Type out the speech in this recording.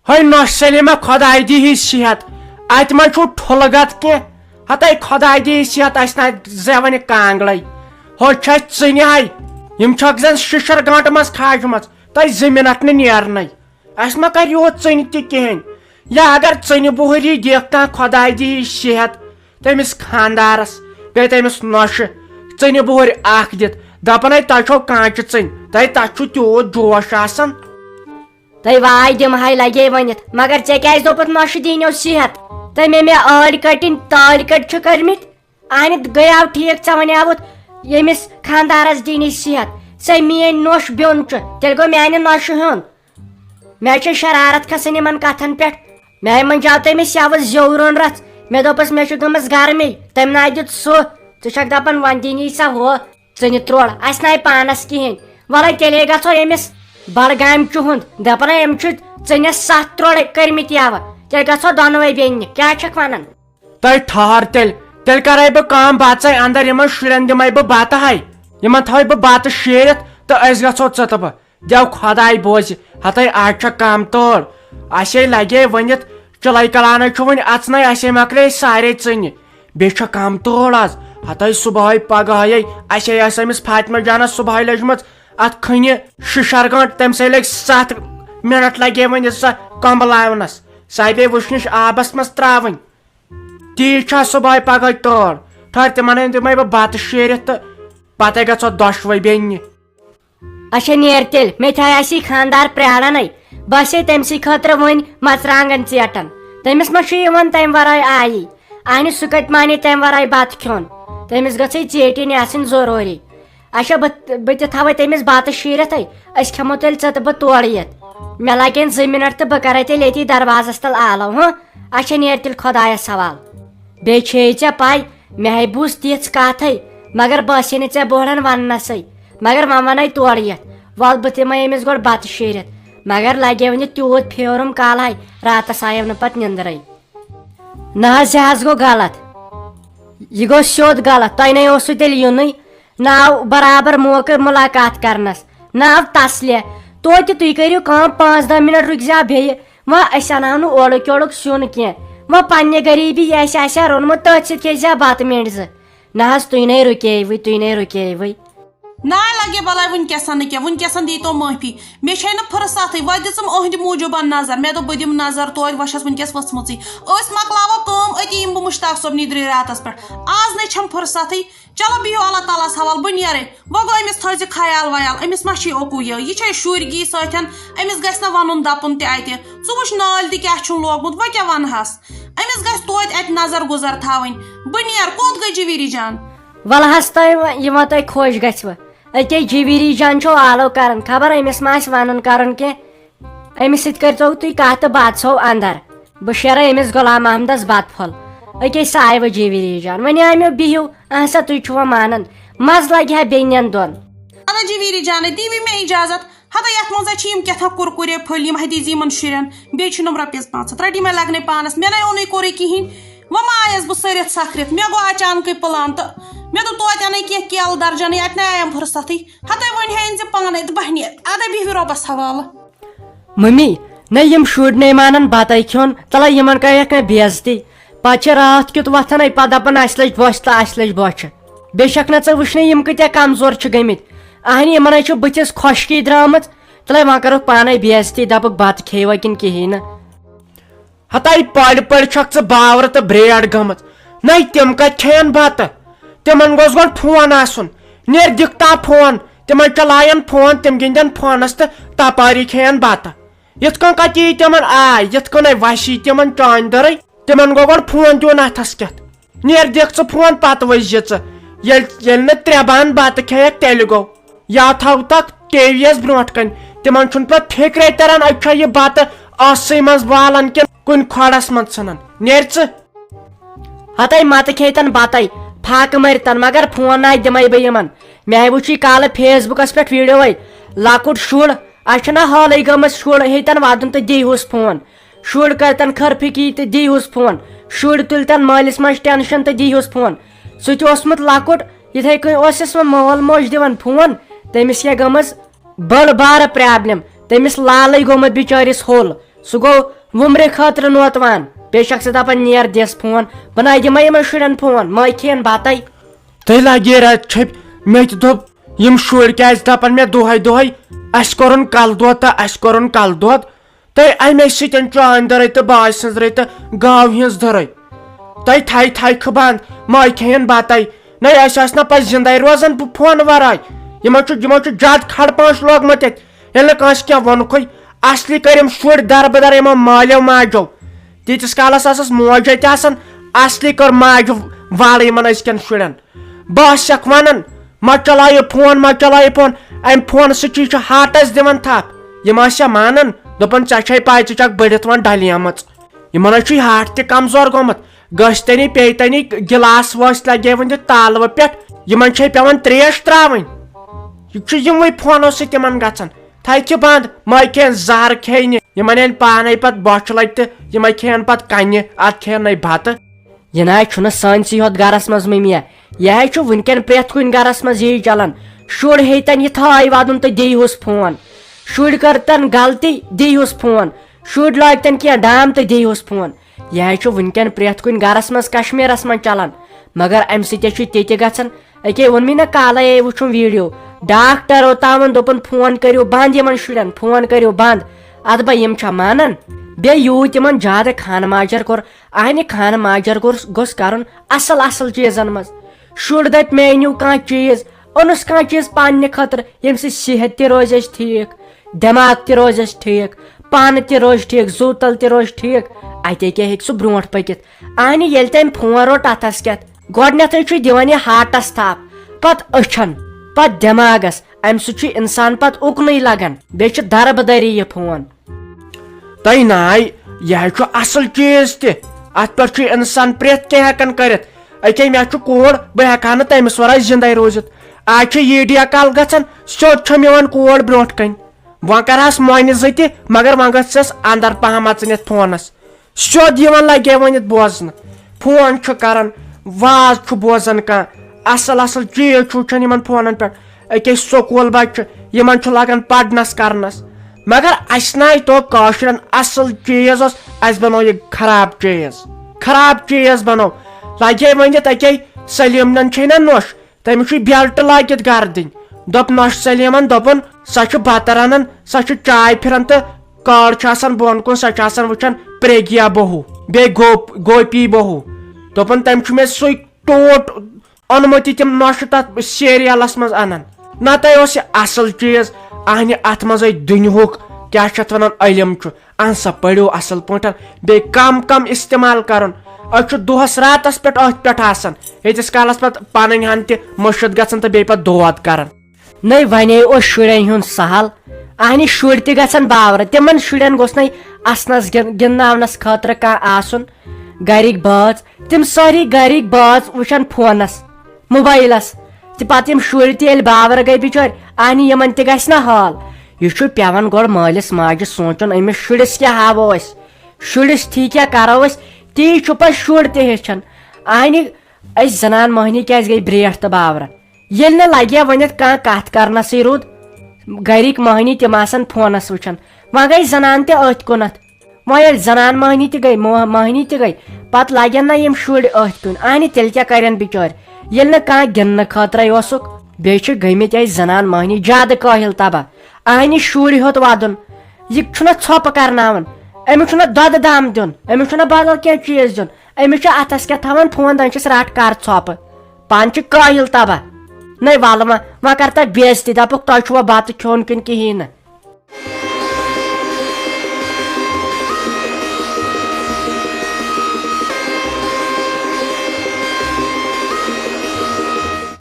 ہے نوش سلیمہ خداے دی صحت ات من چھو ٹھلگت کی ہتائی خداے دی صحت اس نا زیون کانگلے ہو چھ ژنہِ ہاے یم چھک زن ششر گانٹ مز کھاجمژ تہ زمینت نیرنے اس ما کر یوت ژنہِ تہ کہین یا اگر ژنہِ بہری دیکھ کان خداے دی صحت تمس خاندارس بے تمس نوش ژنہِ بہر اخ دت دپان ہے تہ چھو کانچ ژن تہ تہ چھو تیوت جوش آسان تہ واے دم ہاے لگے ونت مگر ے کیاز دوپت نوش دینو صحت تہ مے آڑ کٹن تال کٹ چھ کرمت اہن گیاو ٹھیک ژے ونیاوت یمس خاندارس دینی صحت سہ مین نوش بیون چھ تیل گو میانہ نوش ہن مے چھ شرارت کھسان یمن کتھن پہ مے منجاو تمس یو زیورن رژ مے دوپس مے چھ گمس گرمی تم نا دت سہ ژٕ چھکھ دپان ون دینی سا ہو ژنہِ تروڑ اس ناے پانس کہین ولے تیلے گژھو یمس بڈگام چہند دپان یم چھ ژنس 7 تروڑ کرمت یوٕ تیل گژھو دۄنوے بیٚنہِ کیاہ چھکھ ونان تہ ٹھہر تیل کرے بہ کام بژے اندر یمن شرین دمے بہ بتہ ہاے یمن تھوے بہ بتہ شیرت تہ أسۍ گژھو ژٕ تہ بہ دیو خداے بوزِ ہتاے آز چھکھ کام تور اسے لگے ونت چلاے کلانے چھ ون اژنے اسے مکلے سارے ژنہِ بیٚیہِ چھےٚ کم تور آز ہتاے صبحے پگہے اسے ٲس أمِس فاطمہ جانس صبحے لٔجمٕژ اتھ کھنہِ ششر گٲنٹ تمہِ سۭتۍ لگۍ 7 منٹ لگے ون سۄ کمبلاونس سۄ پیٚیہِ وٕشنِس آبس منٛز تراوٕنۍ تیٖژ چھا صبحے پگہے تور ٹھہر تمن دمے بہ بتہٕ شیرتھ تہ پتہٕ گژھو دۄشوے بیٚنہِ اچھا نیر تیل مے تھاے اسی خاندار پرارنے بسے تمسی خاطر ون مرژانگن ژیٹن تمس ما تمہ ورائے آئی اہن سہ کت مانے تمہ ورائے بت کھیون تمس گژھے ژیٹن آسن ضروری اچھا بہ تھوے تمس بتہ شیرتھے اس کھمو تیل ژٕ تہٕ بہ تور یت مے لگن 2 منٹ تہ بہ کرے تیل یتی دروازس تل آلو ہاں اچھا نیر تیل خدایس حوال بیٚیہِ چھے ژےٚ پاے مے بوٗز تِژھ کتھے مگر باسے نہٕ ژےٚ بوڑن وننسے مگر وۄنۍ ونے تور یتھ ول بہ دِمے أمِس گۄڈٕ بتہٕ شیرتھ مگر لگے ونہِ تیوٗت پھیورُم کالہے راتس آیو نہٕ پتہٕ نِندرے نہ حظ یہِ حظ گوٚو غلط یہ گو سیود غلط تۄہہِ نے اوسوٕ تیٚلہِ یُنٕے نہ آو برابر موقعہٕ ملاقات کرنس نہ آو تسلے توتہِ تُہۍ کٔرِو کٲم 5-10 منٹ رُکزیو بیٚیہِ وۄنۍ أسۍ انہو نہٕ اورُک یورُک سیُن کینٛہہ وۄنۍ پننہِ غریٖبی اسہِ آسہِ روٚنمُت تٔتھۍ سۭتۍ کھیزیو بتہٕ مِنٹ 2 نہ حظ تُہۍ نے رُکیوٕے نا لگے بلاے ونکسن کی ونکسن دی تو معافی مے نا فرصت و دم اہد موجوب نظر مے دب دم نظر توت وشس ونکس وسمچ مکلاو کم اتی یم بہ مشتاق صوب ندری راتس پہ آز نئی چھم فرصت چلو بہو اللہ تعالیٰ حوالہ بہ نیرے وو گو امس تھز خیال ویال امس ما اوکو یہ شر گی ستن امس گھس نا ون دپن تہ اتہ ژٕ وچھ نال تہ کیا چھ لوگمت و کیا ونہس امس گھس توت ات نظر گزر تھاون بہ نیر کوت گئی جویری جان ولحس تہ تہ خوش گھو اتے جویری جان چھو آلو کرن خبر امس ما ون کرن کی امس ست کرو تھی کت تو بات سو اندر بہ شیرے امس غلام محمدس بت پھل اکے سہ آو جویری جان ون آو بہو اہسا تھی چھو مانن مز لگہ بیٚنٮ۪ن دۄن ادا جویری جان دیوی مے اجازت ہتا یت مزہ یم کتھا کُرکُرے پھل یم ہدی یمن شرین بیٚیہِ چھُنم رۄپیس 500 رٹی مے لگنے پانس مے نے اونُے کوٚرُے کہین وہ ما آیس بہ سرت سکرت مے گو اچانک پلان تو مے دو توت انے کی کیل درجن ات نیم فرصت ہتا ون ہین ژٕ پانے تو بہ نیر ادا بہو رۄبس حوالہ ممی نہ یم شُرۍ نے مانن بتے کھیون تلا یمن کرکھ مےٚ بے عزتی پتہٕ رات کیُت وتھن پتہٕ دپان اسہِ لٔج بۄچھِ تہٕ اسہِ لٔج بۄچھِ بیٚیہِ چھکھ نہ ژٕ وٕچھنٕے یم کۭتیاہ کمزور چھِ گٔمٕتۍ اہنہِ یمن چھُ بٕتھِس خۄشکی درامٕژ تلا وۄنۍ کرکھ پانے بے عزتی دپکھ بتہٕ کھیوا کِنہٕ کہیٖنۍ نہٕ ہتاے پڑ چھکھ ژٕ باور تہٕ بریڈ گٔمٕژ نٔے تِم کتہِ کھٮ۪ن بتہٕ تمن گوٚژھ گۄڈٕ فون آسُن نیر دِکتا فون تمن چلاین فون تم گِنٛدن فونس تہٕ تپٲری کھٮ۪ن بتہٕ یِتھ کٔنۍ کتہِ یی تمن آے یِتھ کٔنۍ وسی تمن چانہِ دٔرٕے تمن گوٚو گۄڈٕ فون دیُن اتھس کٮ۪تھ نیر دِکھ ژٕ فون پتہٕ ؤسۍ ژٕ ییٚلہِ نہٕ 3 بانہٕ بتہٕ کھیٚیکھ تیٚلہِ گوٚو یا تھاو تتھ ٹی وی یس برونٛٹھ کنۍ تمن چھُنہٕ پتہٕ فکرے تران اتہِ چھا یہِ بتہٕ ٲسٕے منٛز والان کِنہٕ کُنہِ کھۄڑس منٛز ژھٕنان نیر ژٕ ہتاے متہٕ کھیتن بتے پھاکہٕ مرتن مگر فون نہ دمے بہ یمن مے وچھ کالہ فیس بکس پہ ویڈیو لکٹ شر اچھا حالے گمس شر ہیتن ودن تو دیہس فون شر کرتن خرفکی تو دیہس فون شر تلتن مالس مجھ ٹینشن تو دیہس فون سہ اوسمت لکٹ یتھے کن مول موج دِوان فون تمس کیا گمس بڑ بار پرابلم تمس لالے گومت بچارس ہول سہ گو ومرِ خٲطرٕ نوتوان بیٚیہِ چھکھ ژٕ دپان نیر دِس فون بناے دِمے یِمن شُرٮ۪ن فون مٲے کھٮ۪ن بتاے تۄہہِ لگے رٮ۪تہٕ چھٔپۍ مےٚ تہِ دوٚپ یِم شُرۍ کیازِ دپان مےٚ دۄہے دۄہے اسہِ کوٚرُن کلہٕ دود تہٕ اسہِ کوٚرُن کلہٕ دود تۄہہِ امے سۭتۍ چانہِ دٔرے تہٕ باے سٕنٛز دٔرے تہٕ گاو ہٕنٛز دٔرے تۄہہِ تھایکھٕ بنٛد مٲے کھٮ۪ن بتاے نَے أسۍ ٲسۍ نا پتہٕ زندے روزان فون ورٲے یِمو چھُ زیادٕ کھڑ پانٛچ لوگمُت ییٚتہِ ییٚلہِ نہٕ کٲنٛسہِ کینٛہہ ووٚنکھٕے اصلی کٔرۍ یِم شُرۍ دربدر یِمو مالیو ماجو تیٖتِس کالس ٲسٕس موج اتہِ آسان اصلی کٔر ماجہِ وارٕ یِمن أزکٮ۪ن شُرٮ۪ن بہٕ ٲسکھ ونان ما چلایہِ فون ما چلایہِ فون امہِ فونہٕ سۭتی چھُ ہارٹس دِوان تھپھ یِم ٲسیا مانان دوٚپُن ژےٚ چھے پاے ژٕ چھکھ بٔڑِتھ وۄنۍ ڈلیمٕژ یِمن حظ چھُ ہارٹ تہِ کمزور گوٚمُت گٔژھتنی پیٚیتنی گِلاس وٲسۍ لگے وُنہِ تالوٕ پٮ۪ٹھ یِمن چھے پیٚوان تریش تراوٕنۍ یہِ چھُ یِموٕے فونو سۭتۍ یِمن گژھان تھایکھِ بنٛد مٲے کھٮ۪ن زہر کھیٚنہِ یِمن ییٚلہِ پانے پتہٕ بۄچھِ لگہِ تہٕ یِمے کھٮ۪ن پتہٕ کنہِ ادٕ کھٮ۪ن نَے بتہٕ یہِ نہ حظ چھُنہٕ سٲنسٕے یوت گرس منٛز مٔمیا یہِ حظ چھُ وُنکٮ۪ن پرٮ۪تھ کُنہِ گرس منٛز یی چلان شُر ہیٚتن یہِ تھاے ودُن تہٕ دیٖہُس فون شُرۍ کرتن غلطی دیٖہُس فون شُرۍ لاگتن کینٛہہ ڈام تہٕ دیٖہُس فون یہِ حظ چھُ وُنکٮ۪ن پرٮ۪تھ کُنہِ گرس منٛز کشمیٖرس منٛز چلان مگر امہِ سۭتۍ چھُ تہِ گژھان أکے ووٚنمے نا کالے وٕچھُم ویٖڈیو ڈاکٹرو تامن دوٚپُن فون کٔرِو بنٛد یِمن شُرٮ۪ن فون کٔرِو بنٛد ادٕ با یِم چھا مانان بیٚیہِ یوٗت یِمن زیادٕ خانہٕ ماجر کوٚر اہنہِ خانہٕ ماجر گوٚژھ کرُن اصل اصل چیٖزن منٛز شُر دپہِ مےٚ أنِو کانٛہہ چیٖز اوٚنُس کانٛہہ چیٖز پننہِ خٲطرٕ ییٚمہِ سۭتۍ صحت تہِ روزِ اسہِ ٹھیٖک دٮ۪ماغ تہِ روزِ اسہِ ٹھیٖک پانہٕ تہِ روزِ ٹھیٖک زُو تل تہِ روزِ ٹھیٖک اتہِ کیٛاہ ہیٚکہِ سُہ برونٛٹھ پٔکِتھ اہنہِ ییٚلہِ تٔمۍ فون روٚٹ اتھس کٮ۪تھ گۄڈٕنیتھٕے چھُ دِوان یہِ ہارٹس تھپھ پتہٕ أچھن پتہٕ دٮ۪ماغس امہِ سۭتۍ چھُ انسان پتہٕ اُکنُے لگان بیٚیہِ چھُ دربدری یہِ فون تۄہہِ ناے یہِ حظ چھُ اصل چیٖز تہِ اتھ پٮ۪ٹھ چھُ انسان پرٮ۪تھ کینٛہہ ہٮ۪کان کٔرِتھ أکے مےٚ چھُ کوٗر بہٕ ہٮ۪کہٕ ہا نہٕ تٔمِس ورٲے زندے روٗزِتھ آز چھُ ویٖڈیو کال گژھان سیوٚد چھم یِوان کوٗر برونٛٹھ کَنۍ وۄنۍ کرہس مۄنہِ زٕ تہِ مگر وۄنۍ گژھٮ۪س اندر پہم اژٕنۍ یتھ فونس سیوٚد یِوان لگے ؤنِتھ بوزنہٕ فون چھُ کران واز چھُ بوزان کانٛہہ اصل اصل چیٖز چھُ وٕچھان یِمن فونن پٮ۪ٹھ أکے سکوٗل بچہِ یِمن چھُ لگان پرنس کرنس مگر اسہِ ناے تو کٲشرٮ۪ن اصل چیٖز اوس اسہِ بنوو یہِ خراب چیٖز بنوو لگے ؤنِتھ أکے سلیٖمن چھے نا نوٚش تٔمِس چھُ بیلٹ لٲگِتھ گرٕ دِنۍ دوٚپ نوٚش سلیٖمن دوٚپُن سۄ چھِ بتہٕ رنان سۄ چھِ چاے پھران تہٕ کٲر چھِ آسان بۄن کُن سۄ چھِ آسان وٕچھان پریگیا بہوٗ بیٚیہِ گوپی بہوٗ دوٚپُن تٔمۍ چھُ مےٚ سُے ٹوٹ اوٚنمُت یہِ تِم نۄشہٕ تتھ سیریلس منٛز انان نتہٕ اوس یہِ اصل چیٖز اہنہِ اتھ منٛزے دُنیہُک کیاہ چھِ اتھ ونان علم چھُ اہن سا پٔرِو اصل پٲٹھۍ بیٚیہِ کم استعمال کرُن أسۍ چھُ دۄہس راتس پٮ۪ٹھ أتھۍ پٮ۪ٹھ آسان ییٖتِس کالس پتہٕ پنٕنۍ ہن تہِ مٔشِد گژھان تہٕ بیٚیہِ پتہٕ دود کران نٔے ونے اوس شُرٮ۪ن ہُنٛد سہل اہنہِ شُرۍ تہِ گژھن باورٕ تِمن شُرٮ۪ن گوٚژھ نَے اسنس گِنٛدناونس خٲطرٕ کانٛہہ آسُن گرِکۍ بٲژ تِم سٲری گرِکۍ بٲژ وٕچھن فونس موبایلس تہٕ پتہٕ یِم شُرۍ تہِ ییٚلہِ باورٕ گٔے بِچٲرۍ اہنہِ یِمن تہِ گژھِ نا حال یہِ چھُ پیٚوان گۄڈٕ مٲلِس ماجہِ سونٛچُن أمِس شُرِس کیٛاہ ہاوو أسۍ شُرِس تھی کیٛاہ کرو أسۍ تی چھُ پتہٕ شُر تہِ ہیٚچھان اہنہِ أسۍ زنان مٔہنی کیٛازِ گٔے برٛیٹھ تہٕ باورٕ ییٚلہِ نہٕ لگہِ ہا ؤنِتھ کانٛہہ کتھ کرنسٕے روٗد گرِکۍ مٔہنی تِم آسان فونس وٕچھان وۄنۍ گٔے زنان تہِ أتھۍ کُنتھ وۄنۍ ییٚلہِ زنان مٔہنی تہِ گٔے مٔہنی تہِ گٔے پتہٕ لگن نا یِم شُرۍ أتھۍ کُن اہنہِ تیٚلہِ کیٛاہ کرن بِچٲرۍ ییٚلہِ نہٕ کانٛہہ گِنٛدنہٕ خٲطرے اوسُکھ بیٚیہِ چھِ گٔمٕتۍ اَسہِ زنان مٔہنی زیادٕ کٲہِل تباہ اہنہِ شُرۍ ہیوٚت ودُن یہِ چھُنہ ژھۄپہٕ کرناوان أمِس چھُنہ دۄدٕ دام دیُن أمِس چھُنہ بدل کینٛہہ چیٖز دیُن أمِس چھُ اتھس کٮ۪تھ تھاوان فون دپان چھِس رٹ کر ژھۄپہٕ پانہٕ چھِ کٲہِل تباہ نَے ولہٕ وۄنۍ کر تتھ بے عزتی دپُکھ تۄہہِ چھُوا بتہٕ کھیوٚن کِنہٕ کِہیٖنۍ نہٕ